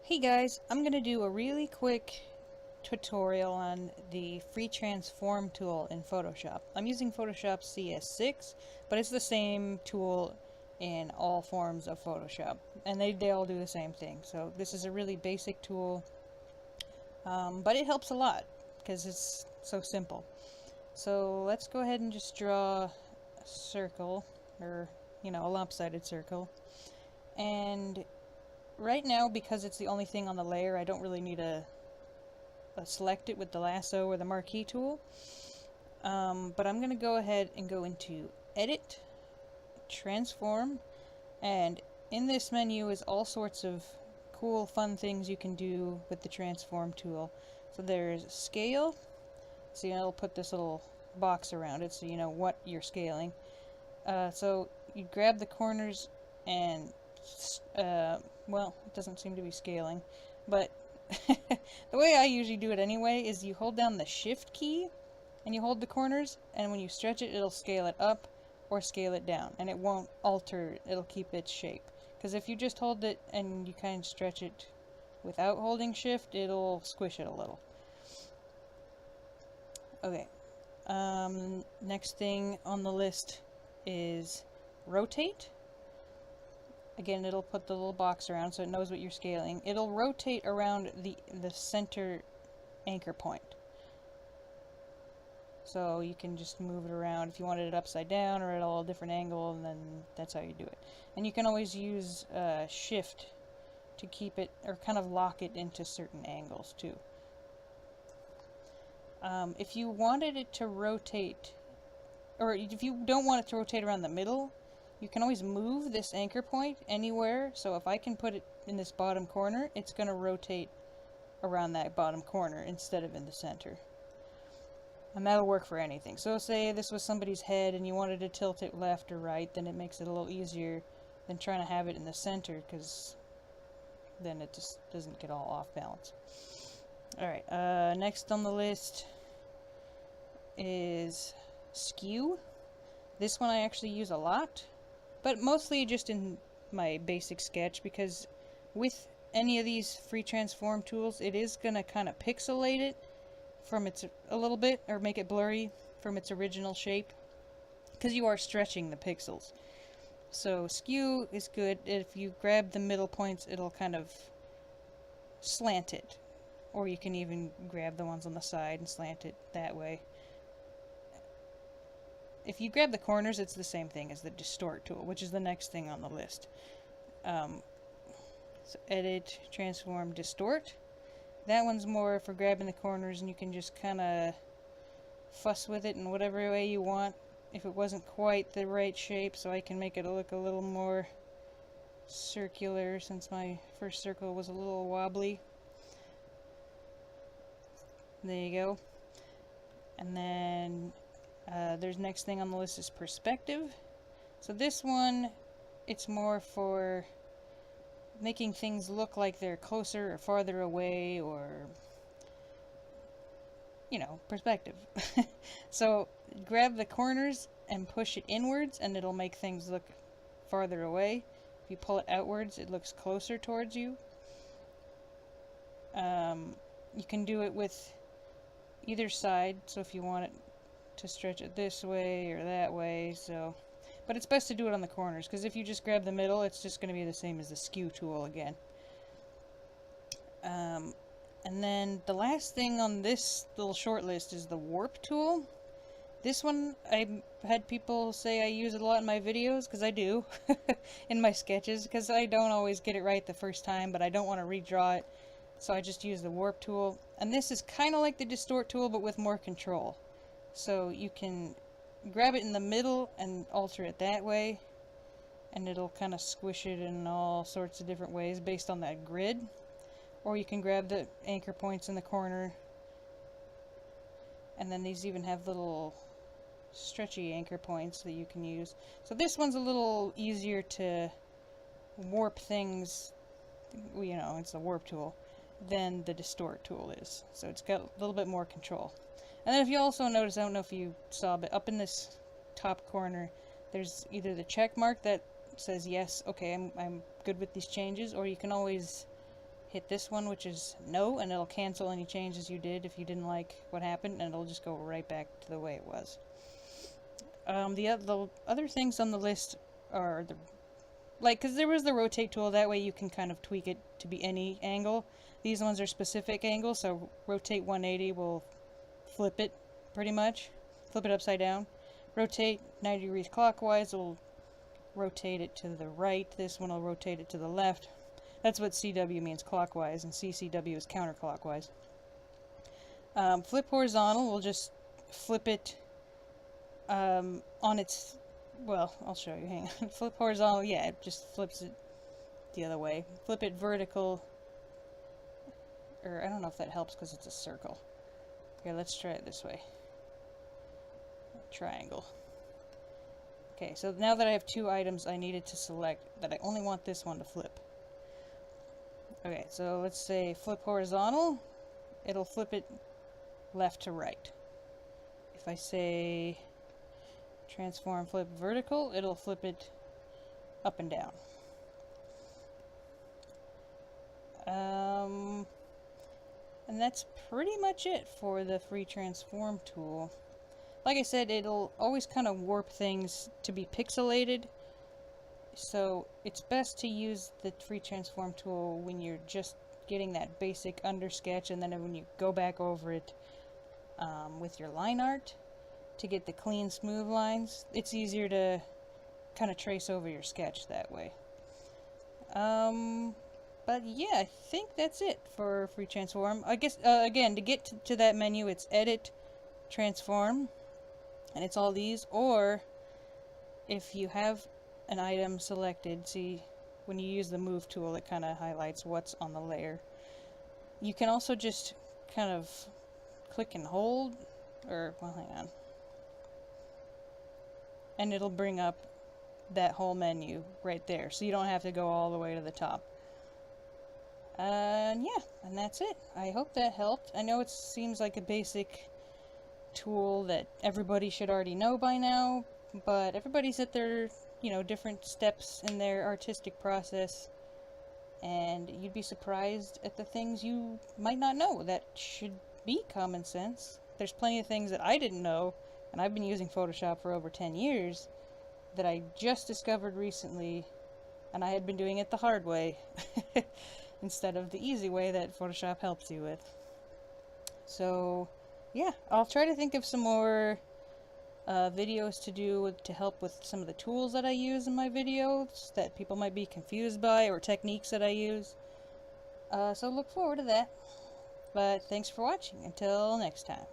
Hey guys, I'm going to do a really quick tutorial on the free transform tool in Photoshop. I'm using Photoshop CS6, but it's the same tool in all forms of Photoshop, and they all do the same thing. So this is a really basic tool, but it helps a lot because it's so simple. So let's go ahead and just draw a circle, or a lopsided circle, and right now, because it's the only thing on the layer, I don't really need to select it with the lasso or the marquee tool. But I'm going to go ahead and go into Edit, Transform, and in this menu is all sorts of cool, fun things you can do with the Transform tool. So there's Scale, so it'll put this little box around it so you know what you're scaling. So you grab the corners and well, it doesn't seem to be scaling, but the way I usually do it anyway is you hold down the shift key and you hold the corners, and when you stretch it, it'll scale it up or scale it down, and it won't alter, it'll keep its shape. Because if you just hold it and you kind of stretch it without holding shift, it'll squish it a little. Okay, next thing on the list is rotate. Again, it'll put the little box around so it knows what you're scaling. It'll rotate around the center anchor point. So you can just move it around if you wanted it upside down or at a different angle, and then that's how you do it. And you can always use shift to keep it, or kind of lock it into certain angles too. If you wanted it to rotate, or if you don't want it to rotate around the middle, you can always move this anchor point anywhere. So if I can put it in this bottom corner, it's going to rotate around that bottom corner instead of in the center. And that'll work for anything. So say this was somebody's head and you wanted to tilt it left or right, then it makes it a little easier than trying to have it in the center, because then it just doesn't get all off balance. Alright, next on the list is Skew. This one I actually use a lot, but mostly just in my basic sketch, because with any of these free transform tools, it is going to kind of pixelate it from a little bit, or make it blurry from its original shape, because you are stretching the pixels. So Skew is good. If you grab the middle points, it'll kind of slant it, or you can even grab the ones on the side and slant it that way. If you grab the corners, it's the same thing as the distort tool, which is the next thing on the list. So edit, transform, distort. That one's more for grabbing the corners, and you can just kind of fuss with it in whatever way you want. If it wasn't quite the right shape, so I can make it look a little more circular, since my first circle was a little wobbly. There you go. And then there's next thing on the list is perspective. So this one, it's more for making things look like they're closer or farther away, or perspective. So grab the corners and push it inwards, and it'll make things look farther away. If you pull it outwards, it looks closer towards you. You can do it with either side, so if you want it to stretch it this way or that way, but it's best to do it on the corners, because if you just grab the middle, it's just going to be the same as the Skew tool again. And then the last thing on this little short list is the warp tool. This one, I had people say I use it a lot in my videos, because I do, in my sketches, because I don't always get it right the first time, but I don't want to redraw it, so I just use the warp tool. And this is kind of like the distort tool, but with more control. So you can grab it in the middle and alter it that way, and it'll kind of squish it in all sorts of different ways based on that grid. Or you can grab the anchor points in the corner, and then these even have little stretchy anchor points that you can use. So this one's a little easier to warp things, it's the warp tool, than the distort tool is. So it's got a little bit more control. And then if you also notice, I don't know if you saw, but up in this top corner, there's either the check mark that says yes, okay, I'm good with these changes, or you can always hit this one, which is no, and it'll cancel any changes you did if you didn't like what happened, and it'll just go right back to the way it was. The other things on the list are because there was the rotate tool, that way you can kind of tweak it to be any angle. These ones are specific angles, so rotate 180 will flip it, pretty much. Flip it upside down. Rotate 90 degrees clockwise will rotate it to the right. This one will rotate it to the left. That's what CW means, clockwise, and CCW is counterclockwise. Flip horizontal will just flip it on its... Well, I'll show you, hang on. Flip horizontal, yeah, it just flips it the other way. Flip it vertical, or I don't know if that helps because it's a circle. Okay, let's try it this way. Triangle. Okay, so now that I have two items, I needed to select that I only want this one to flip. Okay, so let's say flip horizontal, it'll flip it left to right. If I say transform flip vertical, it'll flip it up and down. And that's pretty much it for the free transform tool. Like I said, it'll always kind of warp things to be pixelated, so it's best to use the free transform tool when you're just getting that basic undersketch, and then when you go back over it with your line art to get the clean, smooth lines, it's easier to kind of trace over your sketch that way. But yeah, I think that's it for free transform. I guess, again, to get to that menu, it's edit, transform, and it's all these. Or if you have an item selected, see, when you use the move tool, it kind of highlights what's on the layer. You can also just kind of click and hold, or, well, hang on, and it'll bring up that whole menu right there, so you don't have to go all the way to the top. Yeah, and that's it. I hope that helped. I know it seems like a basic tool that everybody should already know by now, but everybody's at their, different steps in their artistic process, and you'd be surprised at the things you might not know that should be common sense. There's plenty of things that I didn't know, and I've been using Photoshop for over 10 years, that I just discovered recently, and I had been doing it the hard way instead of the easy way that Photoshop helps you with. So yeah, I'll try to think of some more videos to do to help with some of the tools that I use in my videos that people might be confused by, or techniques that I use. So look forward to that. But thanks for watching. Until next time.